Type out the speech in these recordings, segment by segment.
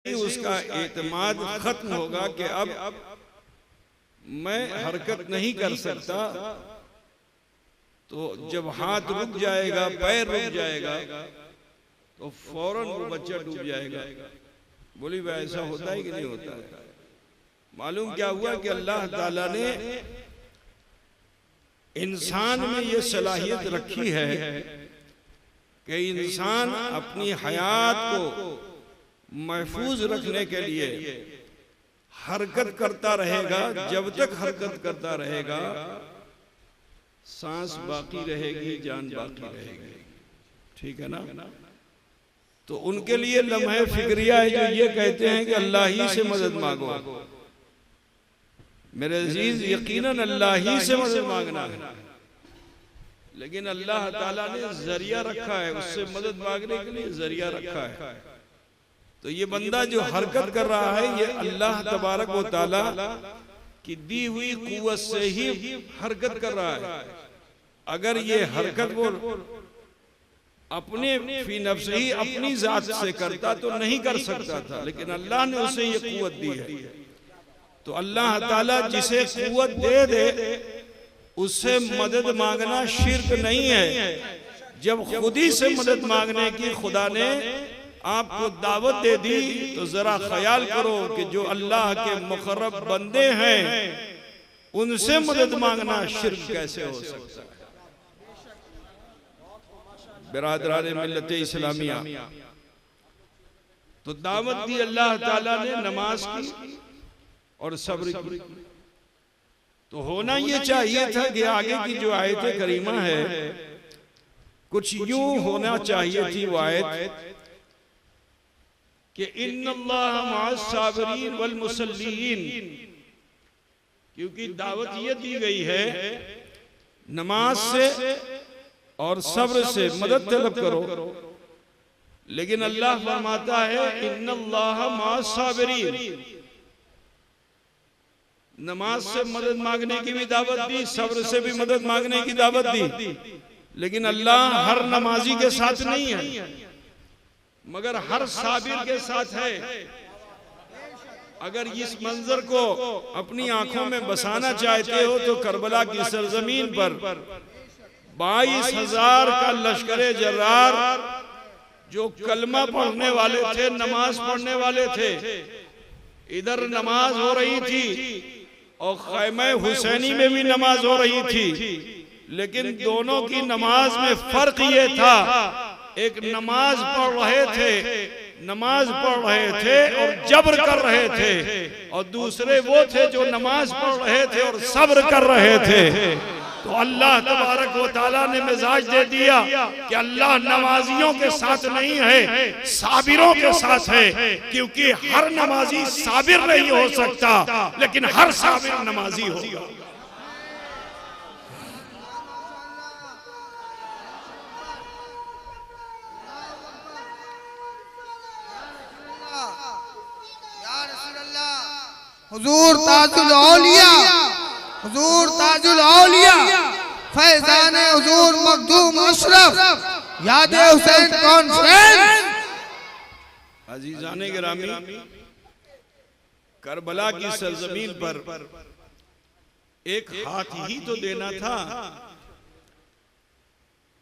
उसका एतमाद खत्म होगा कि अब मैं हरकत नहीं कर सकता, तो जब हाथ रुक जाएगा, पैर रुक जाएगा, तो फौरन वो बच्चा डूब जाएगा। बोली भाई ऐसा होता है कि नहीं होता है? मालूम क्या हुआ कि अल्लाह ताला ने इंसान में ये सलाहियत रखी है कि इंसान अपनी हयात को महफूज रखने के लिए हरकत करता रहेगा। जब तक हरकत करता रहेगा, सांस बाकी रहेगी, जान बाकी रहेगी। ठीक है ना? तो उनके लिए लम्हे फिक्रिया है जो ये कहते हैं कि अल्लाह ही से मदद मांगो। मेरे अजीज, यकीनन अल्लाह ही से मदद मांगना है, लेकिन अल्लाह ताला ने जरिया रखा है, उससे मदद मांगने के लिए जरिया रखा है। तो ये बंदा जो हरकत कर रहा है, ये अल्लाह तबारक व तआला की दी हुई कुव्वत से ही हरकत कर रहा है। अगर ये हरकत वो अपने फी नफ्स ही अपनी जात से करता तो नहीं कर सकता था, लेकिन अल्लाह ने उसे ये कुव्वत दी है। तो अल्लाह ताला जिसे कुव्वत दे दे उससे मदद मांगना शिर्क नहीं है। जब खुद ही से मदद मांगने की खुदा ने आपको दावत दे दी, तो जरा ख्याल करो कि जो अल्लाह के मुकर्रब बंदे हैं उनसे मदद मांगना शिर्क कैसे हो सकता है? बिरादरान मिल्लत इस्लामिया, तो दावत दी अल्लाह ताला ने नमाज की और सब्र की। तो होना ये चाहिए था कि आगे की जो आयत करीमा है कुछ यूं होना चाहिए थी वो आयत कि इन्नल्लाह मअस साबिरीन वल मुसल्लीन, क्योंकि दावत ये दी गई है नमाज से और सब्र से मदद तलब करो, लेकिन अल्लाह फरमाता है इन्नल्लाह मअस साबिरीन। नमाज से मदद मांगने की भी दावत दी, सब्र से भी मदद मांगने की दावत दी, लेकिन अल्लाह हर नमाजी के साथ नहीं है, मगर हर साबिर के साथ है। अगर इस मंजर को अपनी आंखों में बसाना चाहते हो तो करबला की सरजमीन पर 22,000 का लश्करे जर्रार जो कलमा पढ़ने वाले थे, नमाज पढ़ने वाले थे, इधर नमाज हो रही थी और खैमे हुसैनी में भी नमाज हो रही थी, लेकिन दोनों की नमाज में फर्क ये था, एक नमाज पढ़ रहे थे और जबर कर रहे थे, और दूसरे वो थे जो नमाज पढ़ रहे थे और सब्र कर रहे थे। तो अल्लाह तबारक व तआला ने मिजाज दे दिया कि अल्लाह नमाजियों के साथ नहीं है, साबिरों के साथ है, क्योंकि हर नमाजी साबिर नहीं हो सकता, लेकिन हर साबिर नमाजी होगा। हुजूर ताजुल औलिया, हुजूर ताजुल औलिया, फैजान हुजूर मखदूम अशरफ, याद हुसैन कॉन्फ्रेंस। अजीजाने गिरामी, करबला की सरजमीन पर एक हाथ ही तो देना था।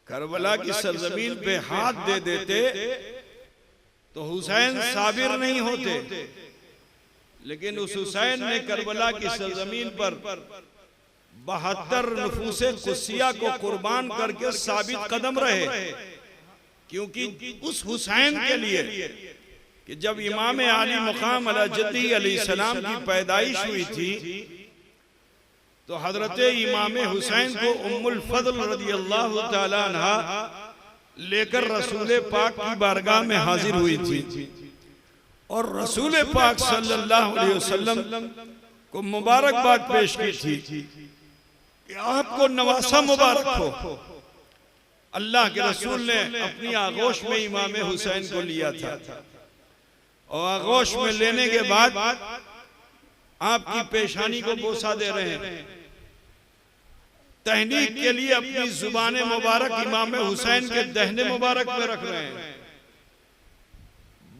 करबला की सरजमीन पे हाथ दे देते तो हुसैन साबिर नहीं होते, लेकिन उस हुसैन ने करबला की सरजमीन पर 72 नफूसे कुसिया को कुर्बान करके साबित कदम रहे, क्योंकि उस हुसैन के लिए कि जब इमाम आली मुकाम अला जद्दी अलैहिस्सलाम की पैदाइश हुई थी, तो हजरत इमाम हुसैन को उम्मुल फजल रदियल्लाहु ताला अन्हा लेकर रसूल पाक की बारगाह में हाजिर हुई थी, और रसूल पाक सल्लल्लाहु अलैहि वसल्लम को मुबारकबाद पेश की थी कि आपको नवासा मुबारक हो। अल्लाह के रसूल ने अपनी आगोश में इमाम हुसैन को लिया था, और आगोश में लेने के बाद आपकी पेशानी को बोसा दे रहे हैं। तहनीक के लिए अपनी जुबान मुबारक इमाम हुसैन के दहने मुबारक में रख रहे हैं।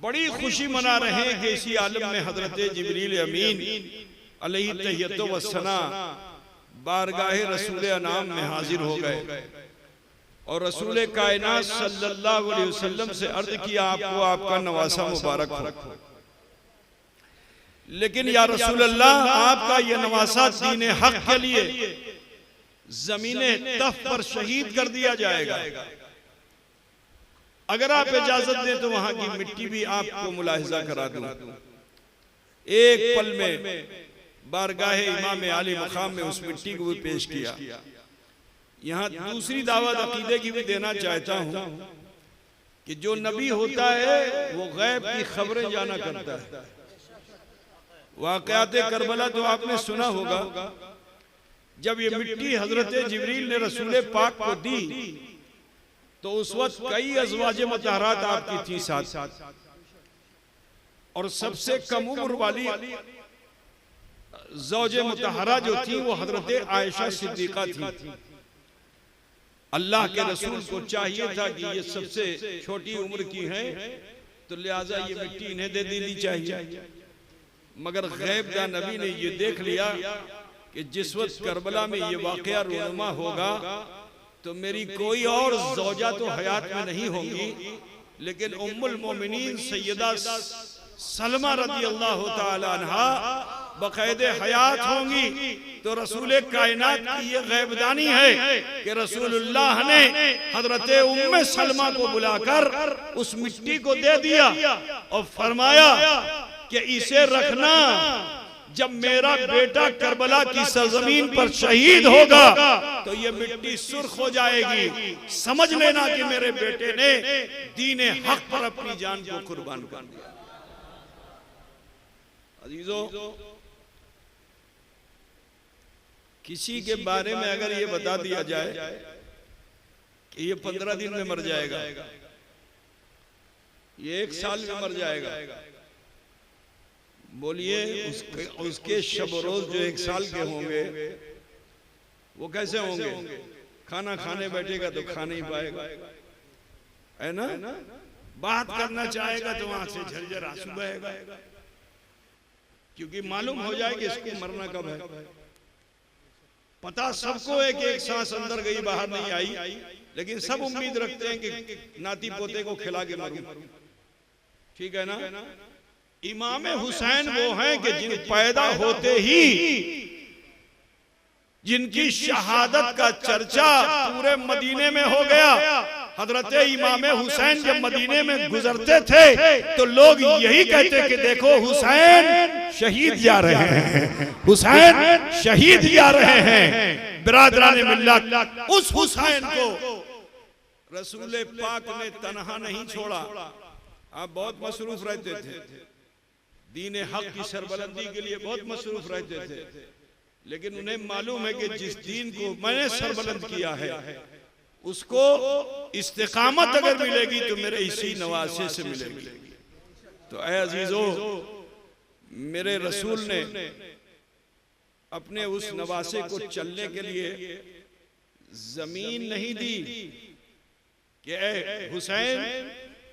बड़ी खुशी मना रहे हैं कि इसी आलम में हजरत जिब्रील अमीन अलैहि तहियतो व सना बारगाह रसूल अनाम में हाजिर हो गए और रसूल कायनात सल्लल्लाहु अलैहि वसल्लम से अर्ज किया, आपको आपका नवासा मुबारक हो। लेकिन या रसूल अल्लाह, आपका यह नवासा दीन हक के लिए जमीने तफ पर शहीद कर दिया जाएगा। अगर आप इजाजत दें तो वहां की मिट्टी भी आपको मुलाहिजा करा दूं। एक पल में बारगाह इमाम आली मकाम में उस मिट्टी को भी पेश किया। यहाँ दूसरी दावत अकीदे की भी देना चाहता हूँ कि जो नबी होता है वो गैब की खबरें जाना करता है। वाक़यात करबला तो आपने सुना होगा, जब ये मिट्टी हजरत जिब्रील ने रसूल पाक को दी तो उस वक्त कई अज़वाजे मुतहरात आपकी थी साथ, और सबसे कम उम्र वाली ज़ौजे मुतहरा जो थी वो हजरत आयशा सिद्दीक़ा थी। अल्लाह के रसूल को चाहिए था कि ये सबसे छोटी उम्र की हैं, तो लिहाजा ये मिट्टी इन्हें दे देनी चाहिए। मगर गैब का नबी ने ये देख लिया कि जिस वक्त करबला में ये वाक़या रूनुमा होगा तो मेरी कोई और ज़ौजा तो हयात में नहीं होगी, लेकिन उम्मुल मोमिनीन सैयदा सलमा रज़ी अल्लाह तआला अन्हा बकायदे हयात होंगी। तो रसूल कायनात की ये गैबदानी है कि रसूलुल्लाह ने हजरत उम्मे सलमा को बुलाकर उस मिट्टी को दे दिया और फरमाया कि इसे रखना, जब मेरा बेटा करबला की सरजमीन पर शहीद होगा तो ये मिट्टी सुर्ख हो जाएगी। समझ लेना कि मेरे बेटे ने दीन हक पर अपनी जान को कुर्बान कर दिया। अजीजों, किसी के बारे में अगर ये बता दिया जाए कि ये 15 दिन में मर जाएगा, ये 1 साल में मर जाएगा, बोलिए उसके शब रोज जो 1 साल के होंगे वो कैसे होंगे? खाना खाने बैठेगा तो खा नहीं पाएगा, है ना? बात करना चाहेगा तो वहां से झरझर आंसू बहेगा, क्योंकि मालूम हो जाए कि इसको मरना कब है। पता सबको है कि एक सांस अंदर गई बाहर नहीं आई, लेकिन सब उम्मीद रखते हैं कि नाती पोते को खिला के मरूं। ठीक है ना? इमाम हुसैन वो हैं कि जिन पैदा होते ही जिनकी शहादत का चर्चा पूरे मदीने में हो गया। हजरत इमाम हुसैन जब मदीने में गुजरते थे तो लोग यही कहते कि देखो हुसैन शहीद जा रहे हैं, हुसैन शहीद जा रहे हैं। बिरादरान मिल्लत, उस हुसैन को रसूल पाक ने तन्हा नहीं छोड़ा। आप बहुत मसरूफ रहते थे, दीन हक की सरबलंदी के लिए बहुत मसरूफ रहते थे, लेकिन उन्हें मालूम है कि जिस दीन को मैंने सरबलंद किया है उसको इस्तिकामत अगर मिलेगी तो मेरे इसी नवासे से मिलेगी। तो ऐ अजीजों, मेरे रसूल ने अपने उस नवासे को चलने के लिए जमीन नहीं दी कि ऐ हुसैन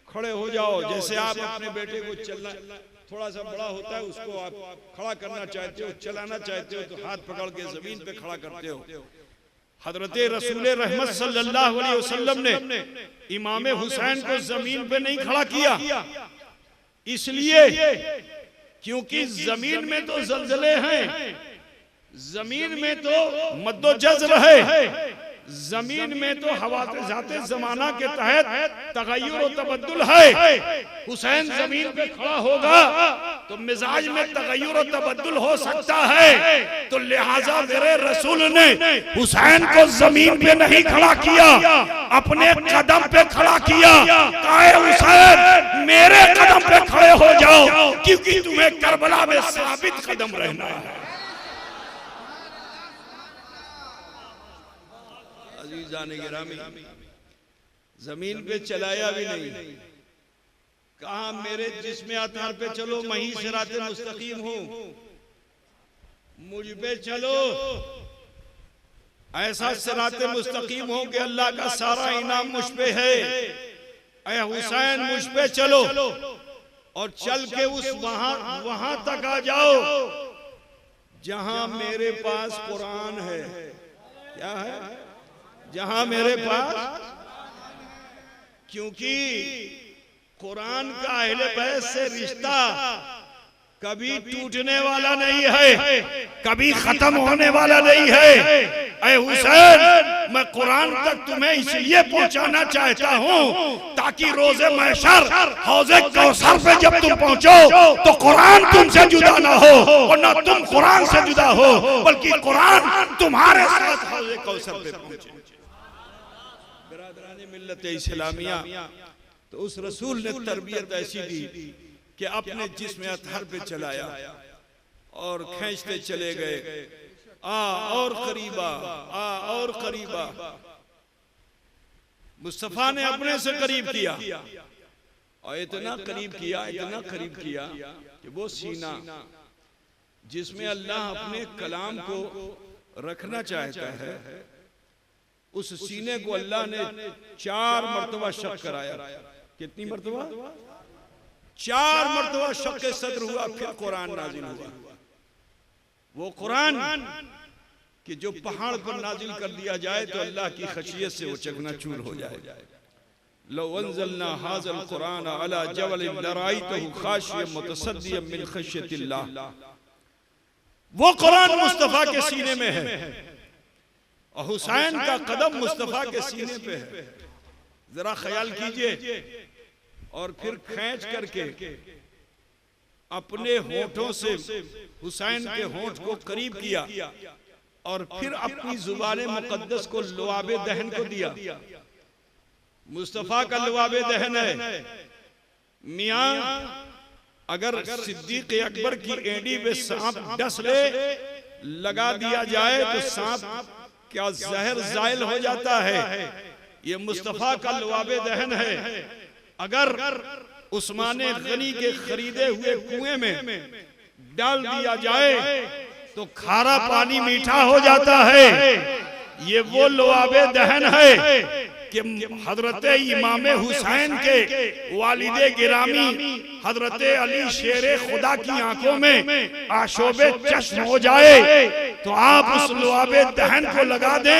खड़े हो जाओ। जैसे आप अपने बेटे को चलना, थोड़ा सा बड़ा होता है उसको आप खड़ा करना चाहते हो, चलाना चाहते हो तो हाथ पकड़ के जमीन पे खड़ा करते हो। हजरत रसूल रहमत सल्लल्लाहु अलैहि वसल्लम ने इमाम हुसैन को जमीन पे नहीं खड़ा किया, इसलिए क्योंकि जमीन में तो जल्जले हैं, जमीन में तो मद्दो जज़्र है, जमीन में तो हवाजाते जमाना के तहत तगय्युर और तबद्दुल है। हुसैन जमीन पे खड़ा होगा तो मिजाज में तगय्युर और तबद्दुल हो सकता है। तो लिहाजा मेरे रसूल ने हुसैन को जमीन पे नहीं खड़ा किया, अपने कदम पे खड़ा किया। कहे हुसैन मेरे कदम पे खड़े हो जाओ, क्योंकि तुम्हें करबला में साबित कदम रहना है। जाने गिरामी जमीन पे चलाया भी नहीं, कहा मेरे जिस्म आधार पे चलो, मही सिराते मुस्तकीम हो, मुझ पे चलो, ऐसा सिराते मुस्तकीम हो कि अल्लाह का सारा इनाम मुझ पे है। ऐ हुसैन मुझ पे चलो। और चल के उस वहां तक आ जाओ जहां मेरे पास कुरान है। क्या है? जहां मेरे पास, क्योंकि कुरान का अहले बैत से रिश्ता कभी टूटने वाला नहीं है, कभी खत्म होने वाला नहीं है। ऐ हुसैन, मैं कुरान तक तुम्हें इसलिए पहुंचाना चाहता हूं ताकि रोजे महशर हौज़े कौसर पे जब तुम पहुंचो तो कुरान तुमसे जुदा ना हो और ना तुम कुरान से जुदा हो, बल्कि कुरान तुम्हारे साथ हौज़े कौसर पे पहुंचे। बिरादराने मिल्लत इस्लामिया, तो उस रसूल ने तरबियत ऐसी दी कि अपने जिस्म अतहर पे चलाया और खींचते चले गए। और करीबा, और करीबा। मुस्तफा ने अपने से करीब किया और इतना करीब किया, इतना करीब किया कि वो सीना जिसमें अल्लाह अपने कलाम को रखना चाहता है, उस सीने को अल्लाह ने 4 मरतबा शक कराया। कितनी मरतबा? 4 मरतबा शक सद्र हुआ, फिर कुरान नाजिल हुआ। वो कुरान कि जो पहाड़ पर नाजिल कर दिया जाए तो अल्लाह की खशियत से वो चकनाचूर हो जाए। लो अंज़लना हाज़ल कुरान अला जबलिन लराइतहु खाशिय्यन मुतसद्दियन मिन खश्यतिल्लाह। वो कुरान मुस्तफा के सीने में है और हुसैन का कदम मुस्तफा के सीने पे है। जरा ख्याल कीजिए। और फिर खींच करके अपने होठों से हुसैन के होठ को करीब किया और फिर अपनी जुबान मुकद्दस को लुआबे दहन को दिया। मुस्तफा का लुआबे दहन है। मियां, अगर सिद्दीक अकबर की एड़ी पे सांप डस ले, लगा दिया जाए तो सांप क्या जहर जायल हो जाता है। ये मुस्तफा का लुआबे दहन है। अगर उस्माने गनी के खरीदे हुए कुएं में डाल दिया जाए तो खारा पानी मीठा हो जाता है। ये वो लुआबे दहन है कि हजरत इमाम हुसैन के वालिदे गिरामी हजरत अली शेरे खुदा की आंखों में आशोबे चश्म हो जाए तो आप उस लुआबे दहन को लगा दें।